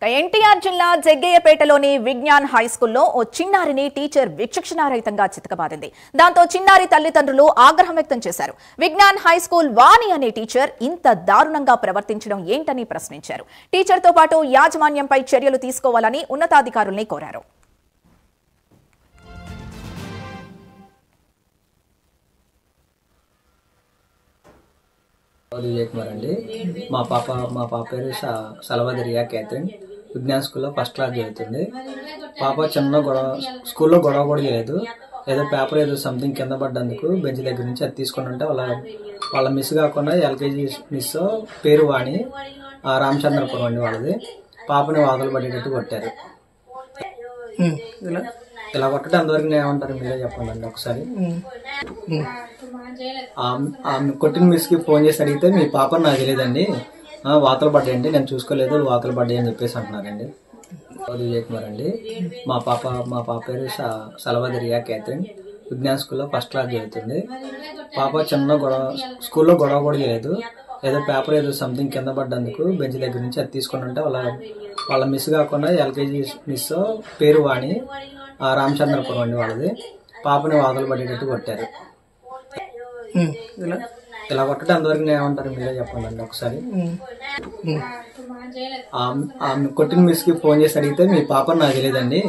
ఎన్టీఆర్ జిల్లా జగ్గయ్యపేటలోని విజ్ఞాన్ హై స్కూల్లో ఓ చిన్నారిని టీచర్ విచక్షణారహితంగా చితకబాదింది. దాంతో చిన్నారి తల్లిదండ్రులు ఆగ్రహం వ్యక్తం చేశారు. విజ్ఞాన్ హై స్కూల్ వాణి అనే టీచర్ ఇంత దారుణంగా ప్రవర్తించడం ఏంటని ప్రశ్నించారు. టీచర్తో పాటు యాజమాన్యంపై చర్యలు తీసుకోవాలని ఉన్నతాధికారుల్ని కోరారు. విజయ్ కుమార్ అండి. మా పాప పేరు సలవాది రియా క్యాథరిన్. విజ్ఞాన్ స్కూల్లో ఫస్ట్ క్లాస్ చదువుతుంది. పాప చిన్న స్కూల్లో గొడవ కూడా చేయలేదు. ఏదో పేపర్ ఏదో సంథింగ్ కింద పడ్డందుకు బెంచ్ దగ్గర నుంచి అది తీసుకుని ఉంటే వాళ్ళ మిస్ కాకుండా ఎల్కేజీ మిస్ పేరు వాణి రామచంద్రపురం అండి వాళ్ళది. పాపని వాదలు పడేటట్టు కొట్టారు. ఇలా కొట్టడం అంతవరకు ఏమంటారు మీరే చెప్పండి అండి ఒకసారి. కొట్టిన మిస్ కి ఫోన్ చేసి అడిగితే మీ పాపని నాకు తెలియదండి, వాతలు పడ్డాయండి, నేను చూసుకోలేదు, వాతలు పడ్డాయి అని చెప్పేసి అంటున్నారండి. విజయ్ కుమార్ అండి. మా పాప పేరు సలవాది రియా క్యాథరిన్. విజ్ఞాన్ స్కూల్లో ఫస్ట్ క్లాస్ చదువుతుంది. పాప చిన్న స్కూల్లో గొడవ కూడా చేయలేదు. ఏదో పేపర్ ఏదో సంథింగ్ కింద పడ్డందుకు బెంచ్ దగ్గర నుంచి అది తీసుకుని ఉంటే వాళ్ళ మిస్ కాకుండా ఎల్కేజీ మిస్ పేరు వాణి రామచంద్రపురం అండి వాళ్ళది. పాపని వాదలు పడేటట్టు కొట్టారు. ఇలా కొట్టడం అంతవరకు ఏమంటారు మీరే చెప్పండి అండి ఒకసారి. కొట్టిన మిస్ కి ఫోన్ చేసి అడిగితే మీ పాపని నాకు తెలియదండి,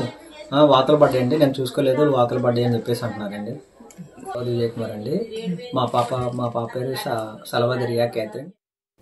వాతలు పడ్డాయండి, నేను చూసుకోలేదు, వాతలు పడ్డాయి అని చెప్పేసి అంటున్నారండి. విజయ్ కుమార్ అండి. మా పాప పేరు సలవాది రియా క్యాథరిన్.